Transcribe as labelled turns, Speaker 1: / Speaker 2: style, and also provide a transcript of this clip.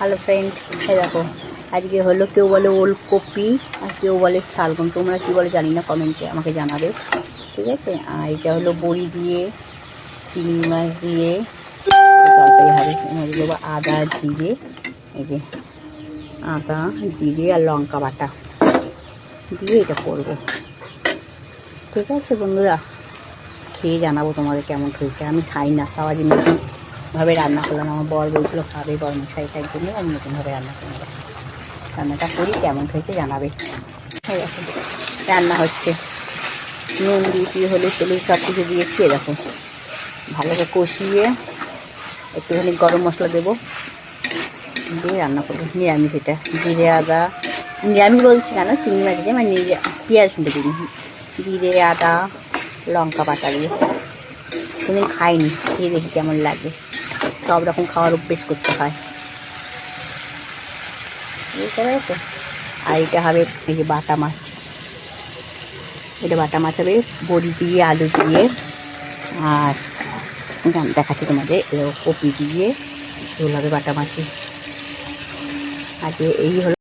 Speaker 1: Hello friend, এই দেখো আজকে হলো কেউ বলে ওলকপি আর কেউ বলে শালগম, তোমরা কী বলে জানি না, কমেন্টে আমাকে জানাবে। ঠিক আছে, আর এটা হলো বড়ি দিয়ে, চিংড়ি মাছ দিয়ে তরকারি হবে। এর মধ্যে দেবো আদা জিরে, এই যে আদা জিরে আর লঙ্কা বাটা দিয়ে এটা করবো। ঠিক আছে বন্ধুরা, খেয়ে জানাবো তোমাদের কেমন হয়েছে। আমি খাই না, তাও আজ নতুনভাবে রান্না করলাম। আমার বর বলছিল খাবে, বর্মশাই, তাই জন্য আমি নতুনভাবে রান্না করলাম। রান্নাটা করি, কেমন হয়েছে জানাবে। ঠিক আছে, রান্না হচ্ছে, নুন দিয়েছি, হলুদ টলুদ সব কিছু দিয়েছি। এরকম ভালো করে কষিয়ে একটুখানি গরম মশলা দেবো, দিয়ে রান্না করবো। নিরামিষ এটা, জিরে আদা, নিরামিষ বলছি কেন, চিংড়ি মাছ দিয়ে, মানে নিজে পেঁয়াজ শুনতে দিই, জিরে আদা লঙ্কা বাটা দিয়ে। কোনোদিন খাইনি, খেয়ে দেখি কেমন লাগে। সব রকম খাওয়ার অভ্যেস করতে হয়, বুঝতে পেরেছো। আর এটা হবে এই যে বাটা মাছ, এটা বাটা মাছ হবে বড়ি দিয়ে আলু দিয়ে, আর দেখাচ্ছি তোমাদের কপি দিয়ে ঝোল হবে বাটা মাছে। আজকে এই হলো।